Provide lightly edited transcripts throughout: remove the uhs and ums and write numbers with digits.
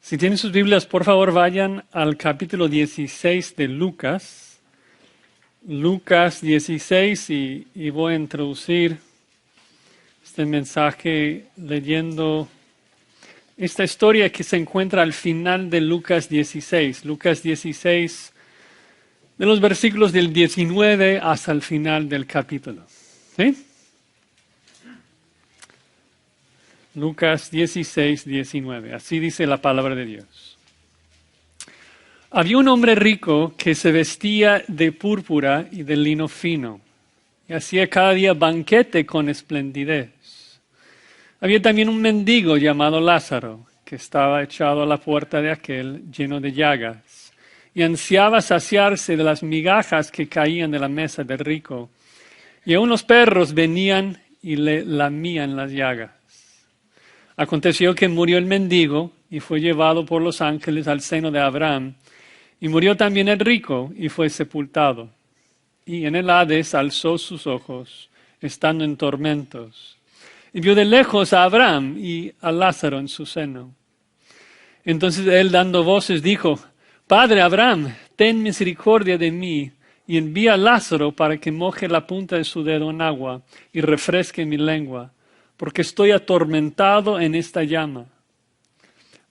Si tienen sus Biblias, por favor vayan al capítulo 16 de Lucas. Lucas 16 y voy a introducir este mensaje leyendo esta historia que se encuentra al final de Lucas 16. Lucas 16, de los versículos del 19 hasta el final del capítulo. ¿Sí? Lucas 16, 19. Así dice la palabra de Dios. Había un hombre rico que se vestía de púrpura y de lino fino, y hacía cada día banquete con esplendidez. Había también un mendigo llamado Lázaro, que estaba echado a la puerta de aquel, lleno de llagas, y ansiaba saciarse de las migajas que caían de la mesa del rico. Y aun los perros venían y le lamían las llagas. Aconteció que murió el mendigo y fue llevado por los ángeles al seno de Abraham. Y murió también el rico y fue sepultado. Y en el Hades alzó sus ojos, estando en tormentos. Y vio de lejos a Abraham y a Lázaro en su seno. Entonces él, dando voces, dijo: Padre Abraham, ten misericordia de mí, y envía a Lázaro para que moje la punta de su dedo en agua y refresque mi lengua, porque estoy atormentado en esta llama.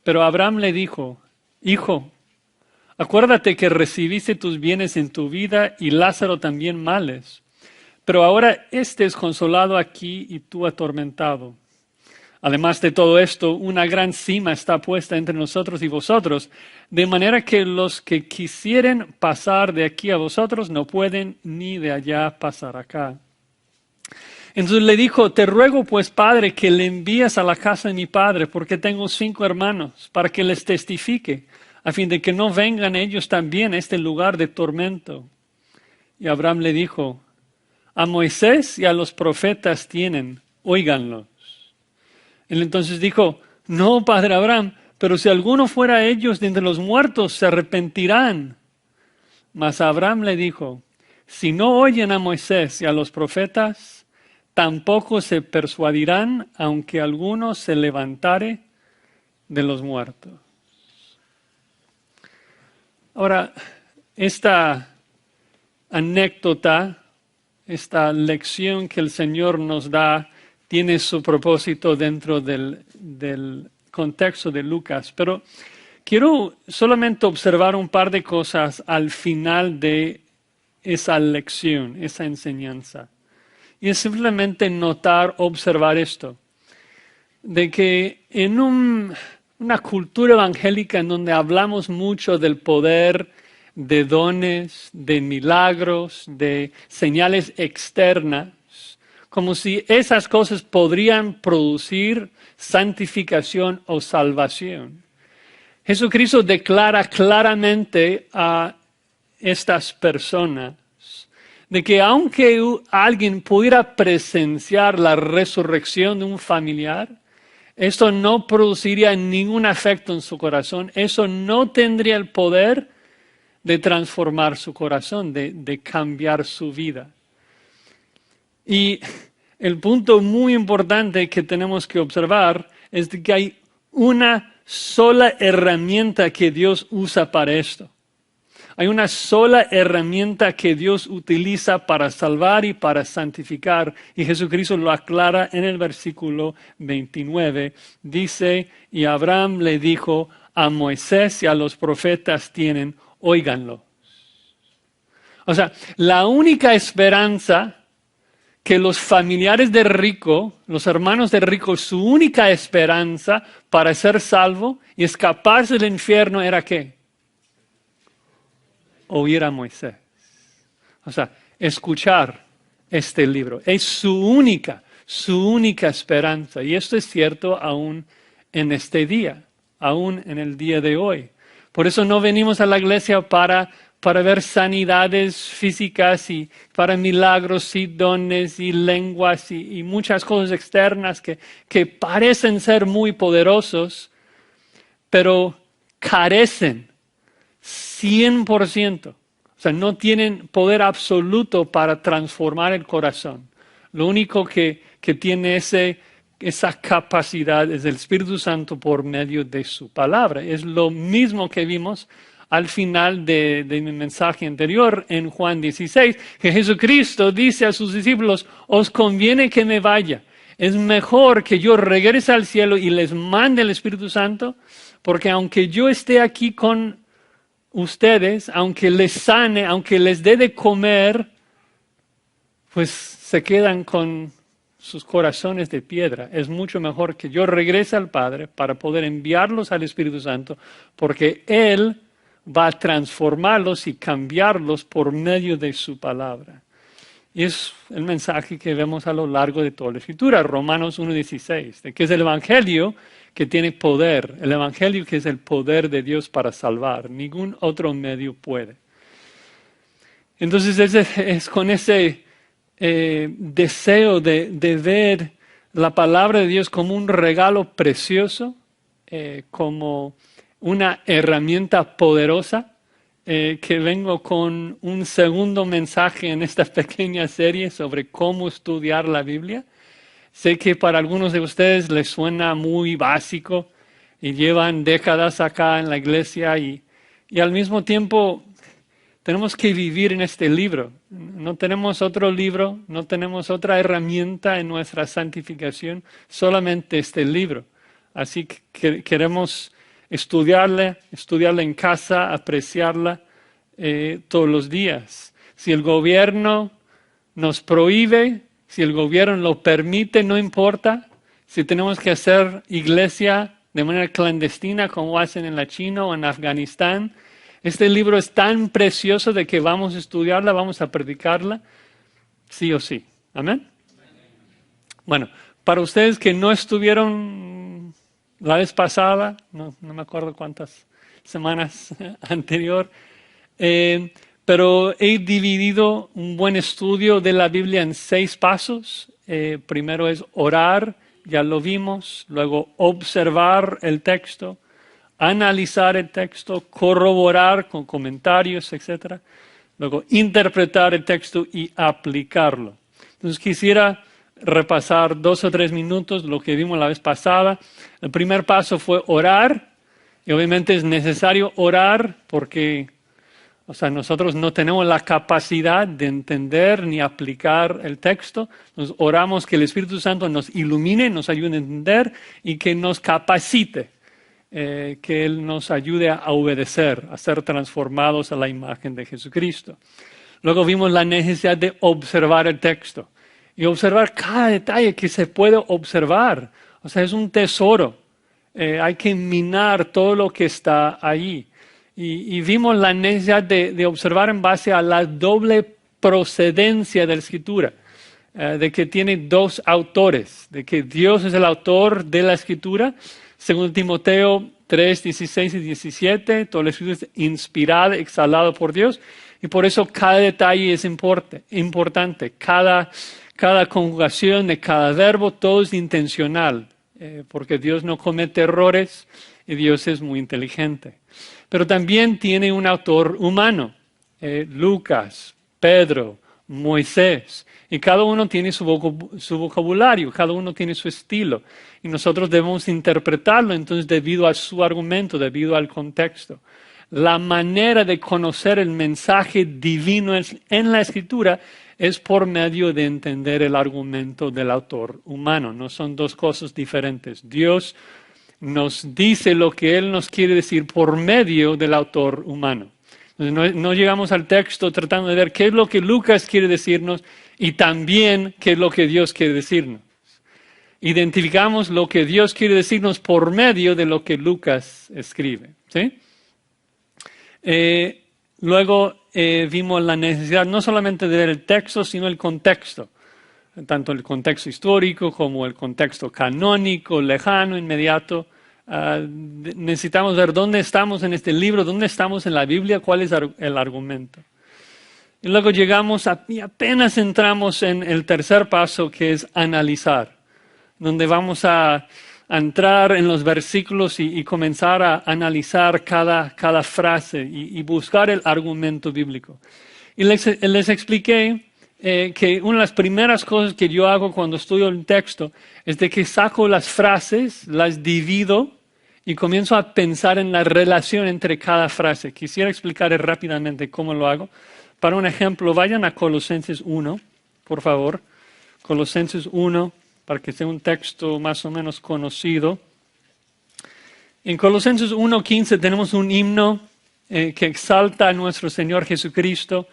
Pero Abraham le dijo: Hijo, acuérdate que recibiste tus bienes en tu vida y Lázaro también males. Pero ahora éste es consolado aquí y tú atormentado. Además de todo esto, una gran cima está puesta entre nosotros y vosotros, de manera que los que quisieren pasar de aquí a vosotros no pueden, ni de allá pasar acá. Entonces le dijo: Te ruego pues, padre, que le envíes a la casa de mi padre, porque tengo 5 hermanos, para que les testifique, a fin de que no vengan ellos también a este lugar de tormento. Y Abraham le dijo: A Moisés y a los profetas tienen, óiganlos. Él entonces dijo: No, padre Abraham, pero si alguno fuera a ellos de entre los muertos, se arrepentirán. Mas Abraham le dijo: Si no oyen a Moisés y a los profetas, tampoco se persuadirán, aunque alguno se levantare de los muertos. Ahora, esta anécdota, esta lección que el Señor nos da, tiene su propósito dentro del contexto de Lucas. Pero quiero solamente observar un par de cosas al final de esa lección, esa enseñanza. Y es simplemente notar, observar esto, de que en una cultura evangélica en donde hablamos mucho del poder de dones, de milagros, de señales externas, como si esas cosas podrían producir santificación o salvación. Jesucristo declara claramente a estas personas de que aunque alguien pudiera presenciar la resurrección de un familiar, esto no produciría ningún efecto en su corazón. Eso no tendría el poder de transformar su corazón, de cambiar su vida. Y el punto muy importante que tenemos que observar es de que hay una sola herramienta que Dios usa para esto. Hay una sola herramienta que Dios utiliza para salvar y para santificar. Y Jesucristo lo aclara en el versículo 29. Dice: Y Abraham le dijo: A Moisés y a los profetas tienen, óiganlo. O sea, la única esperanza que los familiares de rico, los hermanos de rico, su única esperanza para ser salvo y escaparse del infierno era ¿qué? Oír a Moisés. O sea, escuchar este libro. Es su única esperanza. Y esto es cierto aún en este día, aún en el día de hoy. Por eso no venimos a la iglesia para ver sanidades físicas y para milagros y dones y lenguas y muchas cosas externas que parecen ser muy poderosos, pero carecen 100%. O sea, no tienen poder absoluto para transformar el corazón. Lo único que tiene ese esa capacidad es el Espíritu Santo por medio de su palabra. Es lo mismo que vimos al final de mi mensaje anterior en Juan 16, que Jesucristo dice a sus discípulos, os conviene que me vaya. Es mejor que yo regrese al cielo y les mande el Espíritu Santo, porque aunque yo esté aquí con ustedes, aunque les sane, aunque les dé de comer, pues se quedan con sus corazones de piedra. Es mucho mejor que yo regrese al Padre para poder enviarlos al Espíritu Santo, porque Él va a transformarlos y cambiarlos por medio de su palabra. Y es el mensaje que vemos a lo largo de toda la Escritura, Romanos 1:16, de que es el Evangelio que tiene poder, el Evangelio que es el poder de Dios para salvar. Ningún otro medio puede. Entonces es con ese deseo de ver la palabra de Dios como un regalo precioso, como una herramienta poderosa, que vengo con un segundo mensaje en esta pequeña serie sobre cómo estudiar la Biblia. Sé que para algunos de ustedes les suena muy básico y llevan décadas acá en la iglesia y al mismo tiempo tenemos que vivir en este libro. No tenemos otro libro, no tenemos otra herramienta en nuestra santificación, solamente este libro. Así que queremos estudiarla en casa, apreciarla todos los días. Si el gobierno nos prohíbe, si el gobierno lo permite, no importa. Si tenemos que hacer iglesia de manera clandestina como hacen en la China o en Afganistán, este libro es tan precioso de que vamos a estudiarla, vamos a predicarla, sí o sí. ¿Amén? Bueno, para ustedes que no estuvieron la vez pasada, no me acuerdo cuántas semanas anterior, pero he dividido un buen estudio de la Biblia en 6 pasos. Primero es orar, ya lo vimos, luego observar el texto, analizar el texto, corroborar con comentarios, etc. Luego interpretar el texto y aplicarlo. Entonces quisiera repasar 2 o 3 minutos lo que vimos la vez pasada. El primer paso fue orar, y obviamente es necesario orar porque nosotros no tenemos la capacidad de entender ni aplicar el texto. Nos oramos que el Espíritu Santo nos ilumine, nos ayude a entender y que nos capacite, que Él nos ayude a obedecer, a ser transformados a la imagen de Jesucristo. Luego vimos la necesidad de observar el texto y observar cada detalle que se puede observar. Es un tesoro. Hay que minar todo lo que está allí. Y vimos la necesidad de observar en base a la doble procedencia de la Escritura, de que tiene 2 autores, de que Dios es el autor de la Escritura, según Timoteo 3, 16 y 17, toda la Escritura es inspirada, exhalada por Dios, y por eso cada detalle es importante, cada conjugación de cada verbo, todo es intencional, porque Dios no comete errores y Dios es muy inteligente. Pero también tiene un autor humano, Lucas, Pedro, Moisés, y cada uno tiene su vocabulario, cada uno tiene su estilo, y nosotros debemos interpretarlo entonces debido a su argumento, debido al contexto. La manera de conocer el mensaje divino en la Escritura es por medio de entender el argumento del autor humano. No son 2 cosas diferentes. Dios nos dice lo que Él nos quiere decir por medio del autor humano. Entonces, no llegamos al texto tratando de ver qué es lo que Lucas quiere decirnos y también qué es lo que Dios quiere decirnos. Identificamos lo que Dios quiere decirnos por medio de lo que Lucas escribe. ¿Sí? Luego vimos la necesidad no solamente de ver el texto, sino el contexto. Tanto el contexto histórico como el contexto canónico, lejano, inmediato. Necesitamos ver dónde estamos en este libro, dónde estamos en la Biblia, cuál es el argumento. Y luego llegamos y apenas entramos en el tercer paso, que es analizar, donde vamos a entrar en los versículos y comenzar a analizar cada frase y buscar el argumento bíblico. Y les expliqué que una de las primeras cosas que yo hago cuando estudio un texto es de que saco las frases, las divido y comienzo a pensar en la relación entre cada frase. Quisiera explicar rápidamente cómo lo hago. Para un ejemplo, vayan a Colosenses 1, por favor. Colosenses 1, para que sea un texto más o menos conocido. En Colosenses 1:15 tenemos un himno que exalta a nuestro Señor Jesucristo.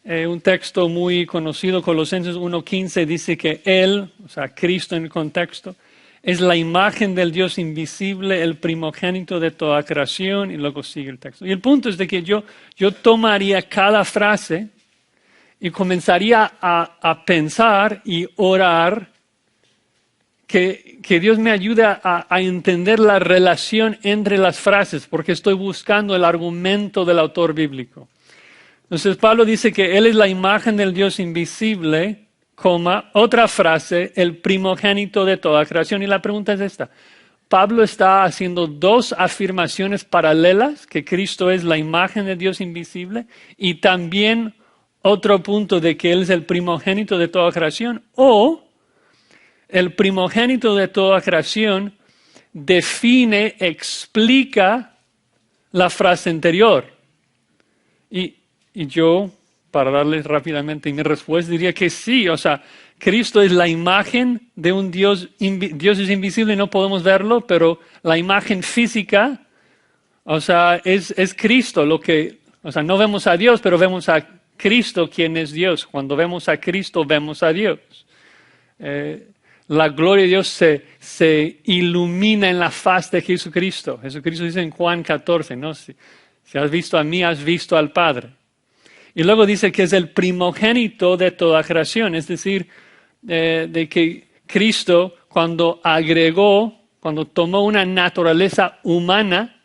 Un texto muy conocido, Colosenses 1:15, dice que Él, o sea, Cristo en el contexto, es la imagen del Dios invisible, el primogénito de toda creación, y luego sigue el texto. Y el punto es de que yo tomaría cada frase y comenzaría a pensar y orar que Dios me ayude a entender la relación entre las frases, porque estoy buscando el argumento del autor bíblico. Entonces Pablo dice que Él es la imagen del Dios invisible, otra frase, el primogénito de toda creación. Y la pregunta es esta. Pablo está haciendo dos afirmaciones paralelas, que Cristo es la imagen de Dios invisible, y también otro punto de que Él es el primogénito de toda creación, o el primogénito de toda creación define, explica la frase anterior. Y yo, para darles rápidamente mi respuesta, diría que sí. O sea, Cristo es la imagen de un Dios. Dios es invisible y no podemos verlo, pero la imagen física, o sea, es Cristo. O sea, no vemos a Dios, pero vemos a Cristo, quien es Dios. Cuando vemos a Cristo, vemos a Dios. La gloria de Dios se ilumina en la faz de Jesucristo. Jesucristo dice en Juan 14, ¿no? Si has visto a mí, has visto al Padre. Y luego dice que es el primogénito de toda creación, es decir, de que Cristo cuando tomó una naturaleza humana,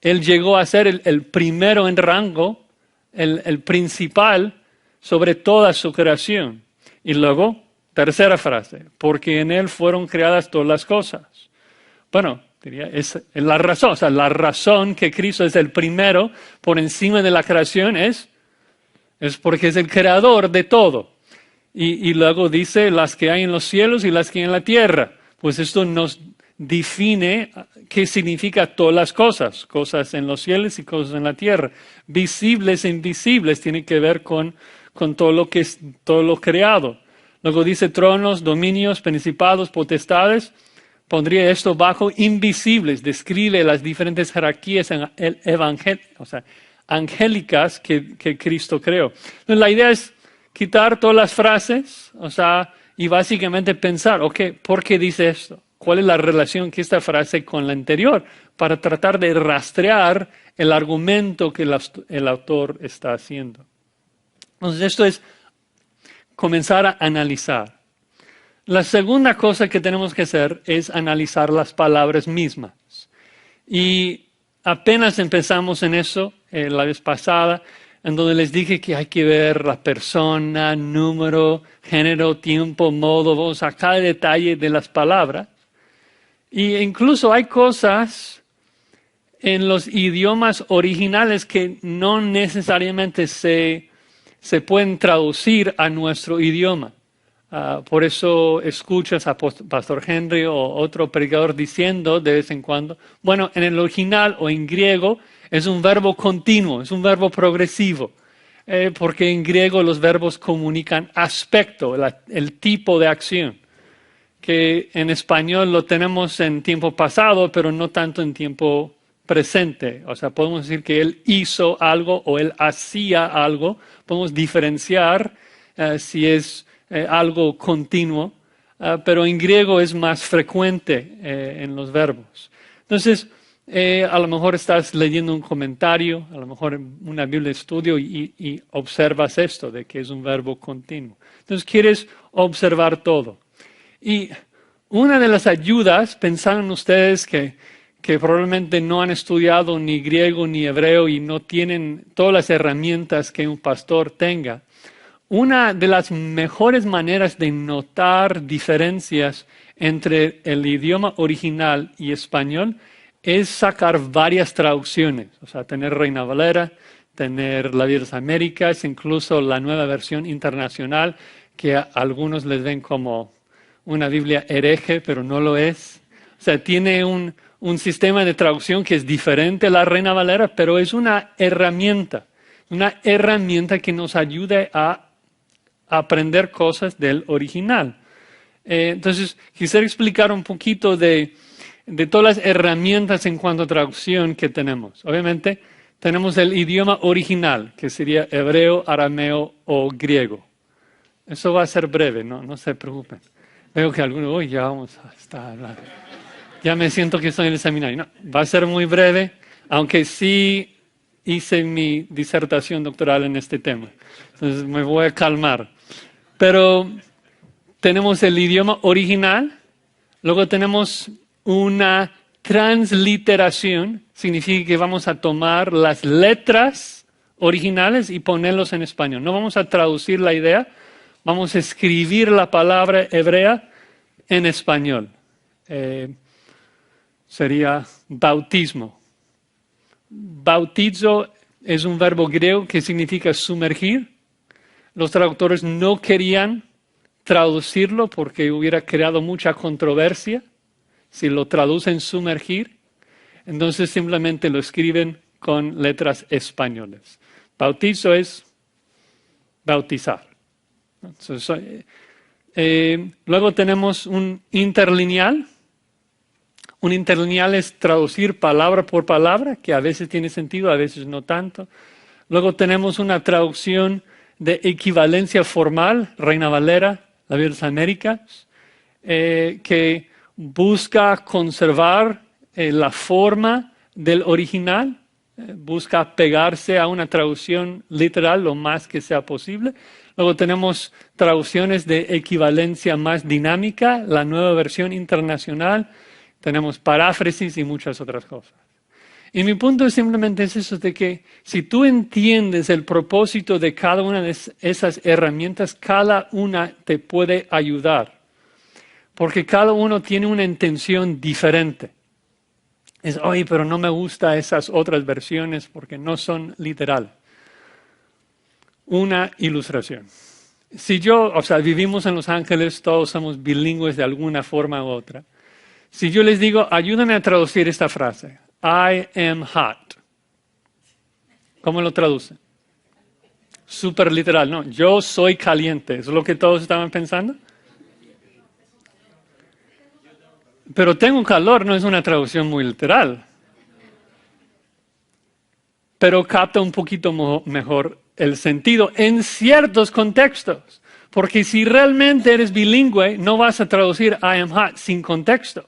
Él llegó a ser el primero en rango, el principal sobre toda su creación. Y luego, tercera frase, porque en Él fueron creadas todas las cosas. Bueno, diría, es la razón, o sea, la razón que Cristo es el primero por encima de la creación es porque es el creador de todo. Y luego dice las que hay en los cielos y las que hay en la tierra. Pues esto nos define qué significa todas las cosas. Cosas en los cielos y cosas en la tierra. Visibles e invisibles tiene que ver con todo lo creado. Luego dice tronos, dominios, principados, potestades. Pondría esto bajo invisibles. Describe las diferentes jerarquías angélicas que Cristo creó. Entonces, la idea es quitar todas las frases, o sea, y básicamente pensar, ¿por qué dice esto? ¿Cuál es la relación que esta frase con la anterior? Para tratar de rastrear el argumento que el autor está haciendo. Entonces, esto es comenzar a analizar. La segunda cosa que tenemos que hacer es analizar las palabras mismas. Y apenas empezamos en eso la vez pasada, en donde les dije que hay que ver la persona, número, género, tiempo, modo, voz, a cada detalle de las palabras. Y incluso hay cosas en los idiomas originales que no necesariamente se pueden traducir a nuestro idioma. Por eso escuchas a Pastor Henry o otro predicador diciendo de vez en cuando, bueno, en el original o en griego es un verbo continuo, es un verbo progresivo, porque en griego los verbos comunican aspecto, el tipo de acción, que en español lo tenemos en tiempo pasado, pero no tanto en tiempo presente. O sea, podemos decir que él hizo algo o él hacía algo, podemos diferenciar si es algo continuo, pero en griego es más frecuente en los verbos. Entonces, a lo mejor estás leyendo un comentario, a lo mejor en una Biblia de estudio y observas esto, de que es un verbo continuo. Entonces, quieres observar todo. Y una de las ayudas, pensaron ustedes que probablemente no han estudiado ni griego ni hebreo y no tienen todas las herramientas que un pastor tenga. Una de las mejores maneras de notar diferencias entre el idioma original y español es sacar varias traducciones. O sea, tener Reina Valera, tener la Biblia de las Américas, incluso la nueva versión internacional, que a algunos les ven como una Biblia hereje, pero no lo es. O sea, tiene un sistema de traducción que es diferente a la Reina Valera, pero es una herramienta que nos ayuda a aprender cosas del original. Entonces, quisiera explicar un poquito de todas las herramientas en cuanto a traducción que tenemos. Obviamente, tenemos el idioma original, que sería hebreo, arameo o griego. Eso va a ser breve, no se preocupen. Veo que algunos, uy, ya vamos a estar hablando. Ya me siento que estoy en el seminario. No, va a ser muy breve, aunque sí hice mi disertación doctoral en este tema. Entonces me voy a calmar. Pero tenemos el idioma original, luego tenemos una transliteración, significa que vamos a tomar las letras originales y ponerlos en español. No vamos a traducir la idea, vamos a escribir la palabra hebrea en español. Sería bautismo. Bautizo es un verbo griego que significa sumergir. Los traductores no querían traducirlo porque hubiera creado mucha controversia si lo traducen sumergir. Entonces simplemente lo escriben con letras españolas. Bautizo es bautizar. Entonces, luego tenemos un interlineal. Un interlineal es traducir palabra por palabra, que a veces tiene sentido, a veces no tanto. Luego tenemos una traducción de equivalencia formal, Reina Valera, la Biblia de las Américas, que busca conservar la forma del original, busca pegarse a una traducción literal lo más que sea posible. Luego tenemos traducciones de equivalencia más dinámica, la nueva versión internacional. Tenemos paráfrasis y muchas otras cosas. Y mi punto es simplemente eso, de que si tú entiendes el propósito de cada una de esas herramientas, cada una te puede ayudar. Porque cada uno tiene una intención diferente. Es, oye, pero no me gustan esas otras versiones porque no son literal. Una ilustración. Si vivimos en Los Ángeles, todos somos bilingües de alguna forma u otra. Si yo les digo, ayúdame a traducir esta frase, I am hot. ¿Cómo lo traducen? Súper literal, ¿no? Yo soy caliente. ¿Es lo que todos estaban pensando? Pero tengo calor no es una traducción muy literal. Pero capta un poquito mejor el sentido en ciertos contextos. Porque si realmente eres bilingüe, no vas a traducir I am hot sin contexto.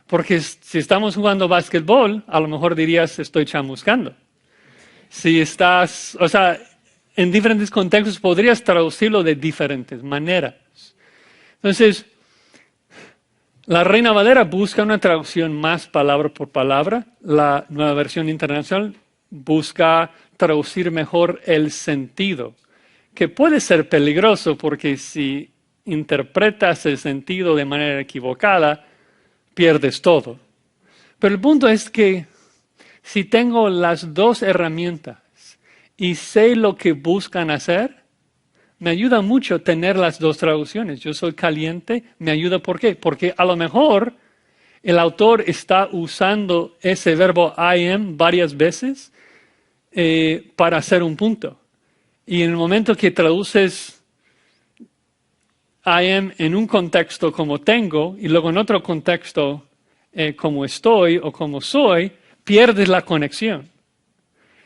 Porque si estamos jugando básquetbol, a lo mejor dirías estoy chamuscando. Si estás, en diferentes contextos podrías traducirlo de diferentes maneras. Entonces, la Reina Valera busca una traducción más palabra por palabra. La nueva versión internacional busca traducir mejor el sentido, que puede ser peligroso porque si interpretas el sentido de manera equivocada, pierdes todo. Pero el punto es que si tengo las dos herramientas y sé lo que buscan hacer, me ayuda mucho tener las dos traducciones. Yo soy caliente, me ayuda ¿por qué? Porque a lo mejor el autor está usando ese verbo I am varias veces para hacer un punto. Y en el momento que traduces I am en un contexto como tengo y luego en otro contexto como estoy o como soy, pierdes la conexión.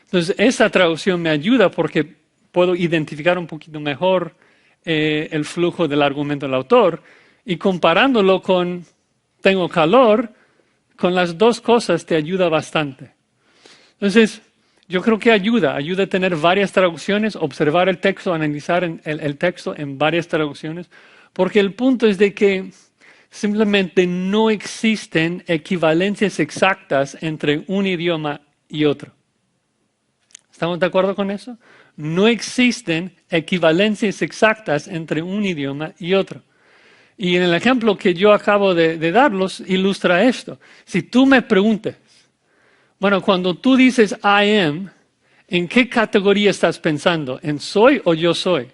Entonces, esa traducción me ayuda porque puedo identificar un poquito mejor el flujo del argumento del autor y comparándolo con tengo calor, con las dos cosas te ayuda bastante. Entonces, yo creo que ayuda a tener varias traducciones, observar el texto, analizar el texto en varias traducciones, porque el punto es de que simplemente no existen equivalencias exactas entre un idioma y otro. ¿Estamos de acuerdo con eso? No existen equivalencias exactas entre un idioma y otro. Y en el ejemplo que yo acabo de darlos, ilustra esto. Si tú me preguntas, bueno, cuando tú dices I am, ¿En qué categoría estás pensando? ¿En soy o yo soy?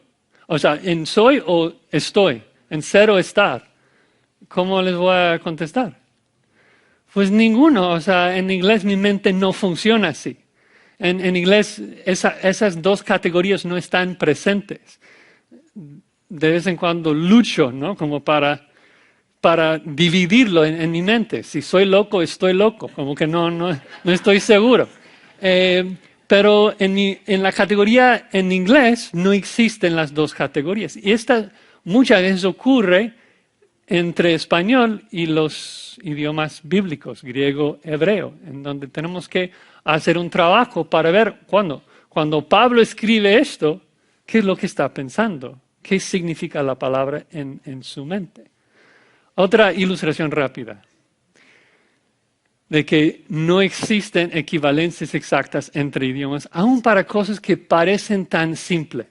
O sea, ¿en soy o estoy? ¿En ser o estar? ¿Cómo les voy a contestar? Pues ninguno. O sea, en inglés mi mente no funciona así. En inglés esas dos categorías no están presentes. De vez en cuando lucho, ¿no? Como para dividirlo en mi mente. Si soy loco, estoy loco. Como que no estoy seguro. Pero en la categoría en inglés no existen las dos categorías. Y esta muchas veces ocurre entre español y los idiomas bíblicos, griego, hebreo, en donde tenemos que hacer un trabajo para ver cuando Pablo escribe esto, qué es lo que está pensando, qué significa la palabra en su mente. Otra ilustración rápida de que no existen equivalencias exactas entre idiomas, aun para cosas que parecen tan simples.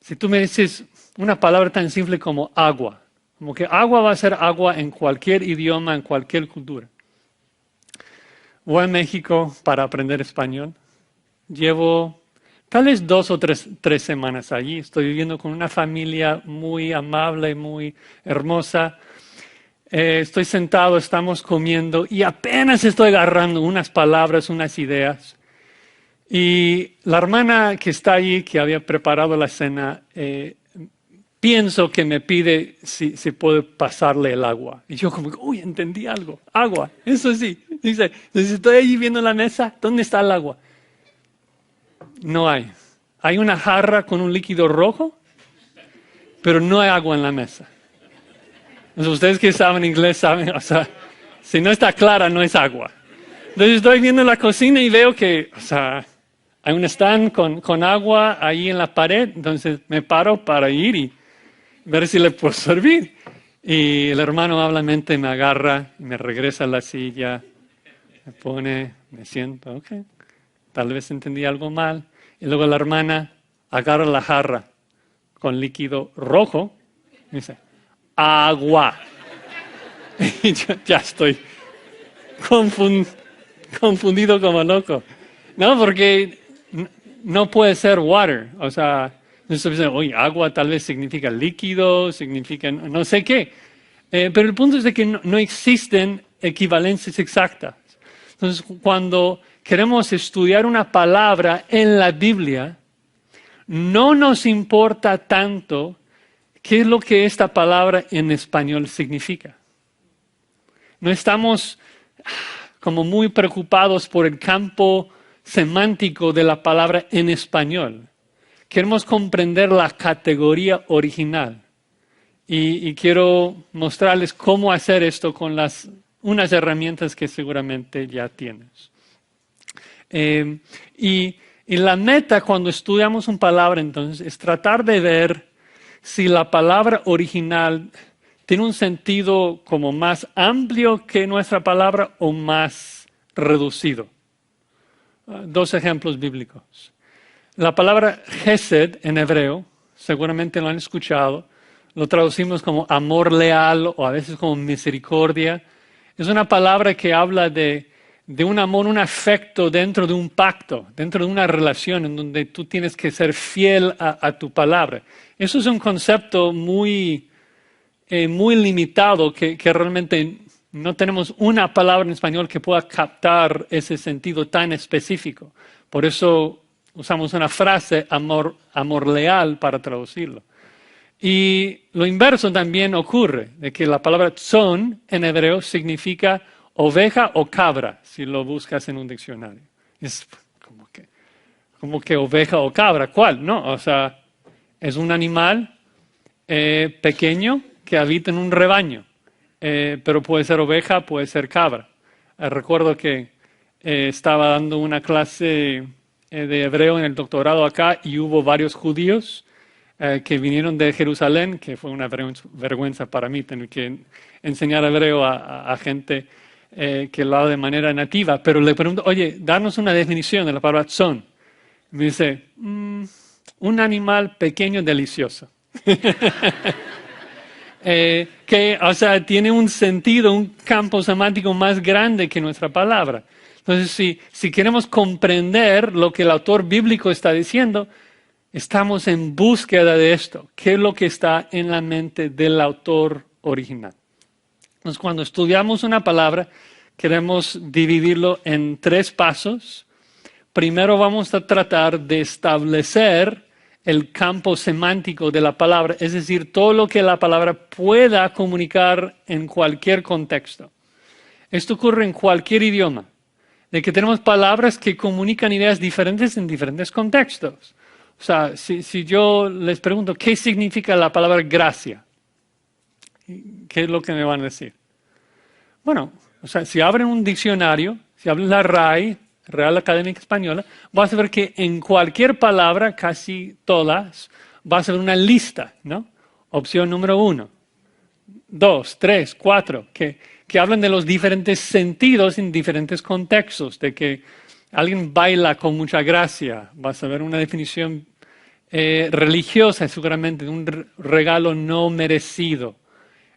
Si tú me dices una palabra tan simple como agua, como que agua va a ser agua en cualquier idioma, en cualquier cultura. Voy a México para aprender español. Llevo tal vez 2 o 3 semanas allí. Estoy viviendo con una familia muy amable, muy hermosa. Estoy sentado, estamos comiendo y apenas estoy agarrando unas palabras, unas ideas. Y la hermana que está allí, que había preparado la cena, pienso que me pide si puedo pasarle el agua. Y yo como, uy, entendí algo, agua, eso sí. Dice, entonces estoy allí viendo la mesa, ¿dónde está el agua? No hay. Hay una jarra con un líquido rojo, pero no hay agua en la mesa. Entonces, ustedes que saben inglés saben, o sea, si no está clara, no es agua. Entonces estoy viendo la cocina y veo que, o sea, hay un stand con agua ahí en la pared, entonces me paro para ir y ver si le puedo servir. Y el hermano amablemente me agarra, me regresa a la silla, me pone, me siento, ok, tal vez entendí algo mal. Y luego la hermana agarra la jarra con líquido rojo y dice, agua. Y yo ya estoy confundido como loco. No, porque no puede ser water. O sea, oye, agua tal vez significa líquido, significa no sé qué. Pero el punto es de que no existen equivalencias exactas. Entonces, cuando queremos estudiar una palabra en la Biblia, no nos importa tanto qué es lo que esta palabra en español significa. No estamos como muy preocupados por el campo semántico de la palabra en español. Queremos comprender la categoría original. Y quiero mostrarles cómo hacer esto con unas herramientas que seguramente ya tienes. Y la meta cuando estudiamos una palabra entonces es tratar de ver si la palabra original tiene un sentido como más amplio que nuestra palabra o más reducido. 2 ejemplos bíblicos. La palabra Hesed en hebreo, seguramente lo han escuchado, lo traducimos como amor leal o a veces como misericordia. Es una palabra que habla de un amor, un afecto dentro de un pacto, dentro de una relación en donde tú tienes que ser fiel a tu palabra. Eso es un concepto muy limitado que realmente no tenemos una palabra en español que pueda captar ese sentido tan específico. Por eso usamos una frase, amor leal, para traducirlo. Y lo inverso también ocurre, de que la palabra tzon en hebreo significa oveja o cabra, si lo buscas en un diccionario. Es como que oveja o cabra, ¿cuál? No, o sea, es un animal pequeño que habita en un rebaño, pero puede ser oveja, puede ser cabra. Recuerdo que estaba dando una clase de hebreo en el doctorado acá y hubo varios judíos que vinieron de Jerusalén, que fue una vergüenza para mí tener que enseñar hebreo a gente que lo habla de manera nativa, pero le pregunto, oye, darnos una definición de la palabra tzon. Me dice, un animal pequeño delicioso. Que, o sea, tiene un sentido, un campo semántico más grande que nuestra palabra. Entonces, si queremos comprender lo que el autor bíblico está diciendo, estamos en búsqueda de esto. ¿Qué es lo que está en la mente del autor original? Entonces, cuando estudiamos una palabra, queremos dividirlo en 3 pasos. Primero vamos a tratar de establecer el campo semántico de la palabra, es decir, todo lo que la palabra pueda comunicar en cualquier contexto. Esto ocurre en cualquier idioma, de que tenemos palabras que comunican ideas diferentes en diferentes contextos. O sea, si yo les pregunto, ¿qué significa la palabra gracia? ¿Qué es lo que me van a decir? Bueno, o sea, si abren un diccionario, si abren la RAE, Real Académica Española, vas a ver que en cualquier palabra, casi todas, vas a ver una lista, ¿no? Opción número 1, 2, 3, 4, que hablan de los diferentes sentidos en diferentes contextos, de que alguien baila con mucha gracia, vas a ver una definición religiosa seguramente, de un regalo no merecido,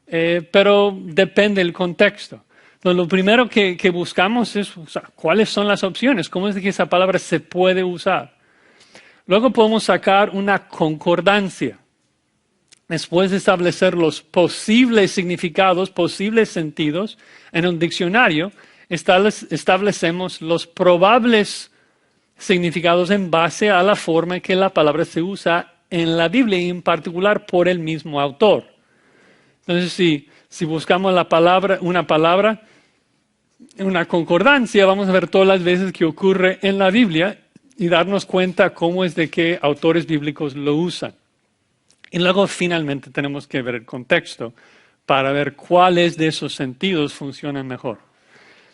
pero depende del contexto. Entonces, lo primero que buscamos es, o sea, cuáles son las opciones, cómo es que esa palabra se puede usar. Luego podemos sacar una concordancia. Después de establecer los posibles significados, posibles sentidos en un diccionario, establecemos los probables significados en base a la forma en que la palabra se usa en la Biblia y en particular por el mismo autor. Entonces, si buscamos una palabra, una concordancia, vamos a ver todas las veces que ocurre en la Biblia y darnos cuenta cómo es de que autores bíblicos lo usan. Y luego finalmente tenemos que ver el contexto para ver cuáles de esos sentidos funcionan mejor.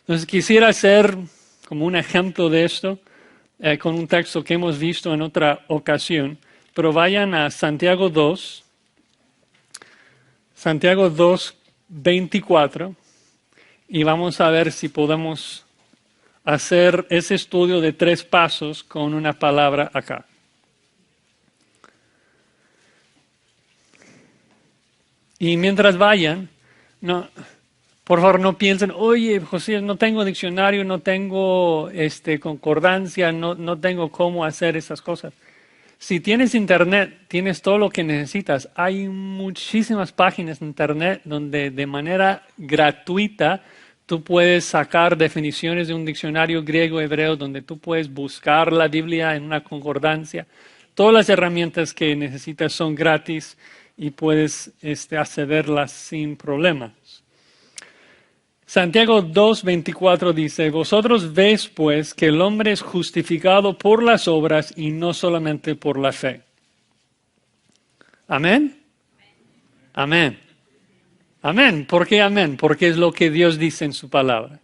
Entonces quisiera hacer como un ejemplo de esto con un texto que hemos visto en otra ocasión, pero vayan a Santiago 2, Santiago 2, 24, y vamos a ver si podemos hacer ese estudio de 3 pasos con una palabra acá. Y mientras vayan, por favor no piensen, oye, José, no tengo diccionario, no tengo concordancia, no tengo cómo hacer esas cosas. Si tienes internet, tienes todo lo que necesitas. Hay muchísimas páginas de internet donde de manera gratuita tú puedes sacar definiciones de un diccionario griego-hebreo, donde tú puedes buscar la Biblia en una concordancia. Todas las herramientas que necesitas son gratis y puedes accederlas sin problemas. Santiago 2:24 dice, vosotros veis pues que el hombre es justificado por las obras y no solamente por la fe. ¿Amén? Amén. Amén. ¿Por qué amén? Porque es lo que Dios dice en su palabra.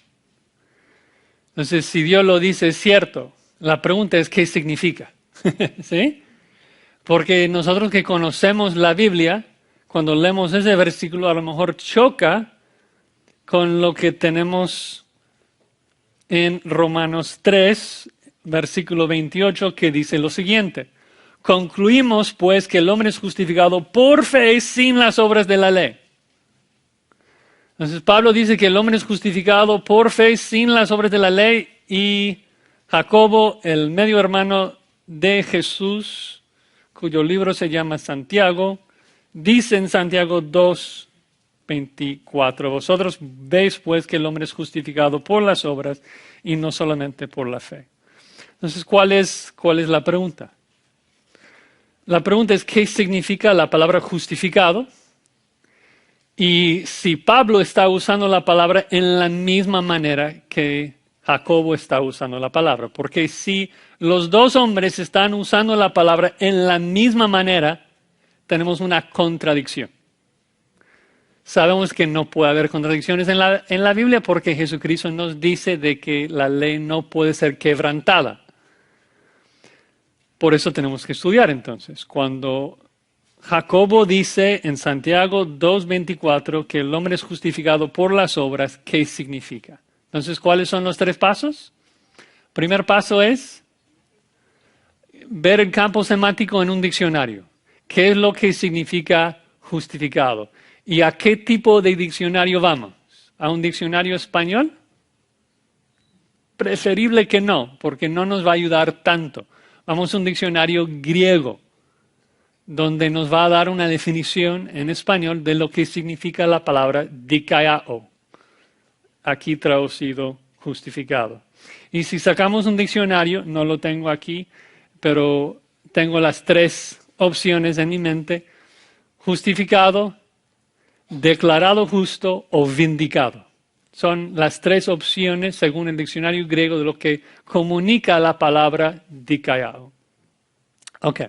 Entonces, si Dios lo dice, es cierto. La pregunta es, ¿qué significa? ¿Sí? Porque nosotros que conocemos la Biblia, cuando leemos ese versículo, a lo mejor choca con lo que tenemos en Romanos 3, versículo 28, que dice lo siguiente. Concluimos, pues, que el hombre es justificado por fe sin las obras de la ley. Entonces, Pablo dice que el hombre es justificado por fe sin las obras de la ley y Jacobo, el medio hermano de Jesús, cuyo libro se llama Santiago, dice en Santiago 2:24, vosotros veis pues que el hombre es justificado por las obras y no solamente por la fe. Entonces, ¿cuál es la pregunta? La pregunta es, ¿qué significa la palabra justificado? Y si Pablo está usando la palabra en la misma manera que Jacobo está usando la palabra. Porque si los dos hombres están usando la palabra en la misma manera, tenemos una contradicción. Sabemos que no puede haber contradicciones en la Biblia porque Jesucristo nos dice de que la ley no puede ser quebrantada. Por eso tenemos que estudiar entonces. Cuando Jacobo dice en Santiago 2:24 que el hombre es justificado por las obras, ¿qué significa? Entonces, ¿cuáles son los 3 pasos? Primer paso es ver el campo semántico en un diccionario. ¿Qué es lo que significa justificado? ¿Y a qué tipo de diccionario vamos? ¿A un diccionario español? preferible que no, porque no nos va a ayudar tanto. Vamos a un diccionario griego, donde nos va a dar una definición en español de lo que significa la palabra dikaiō, aquí traducido justificado. Y si sacamos un diccionario, no lo tengo aquí, pero tengo las tres opciones en mi mente: justificado, declarado justo o vindicado. Son las tres opciones, según el diccionario griego, de lo que comunica la palabra dikaiō. Ok,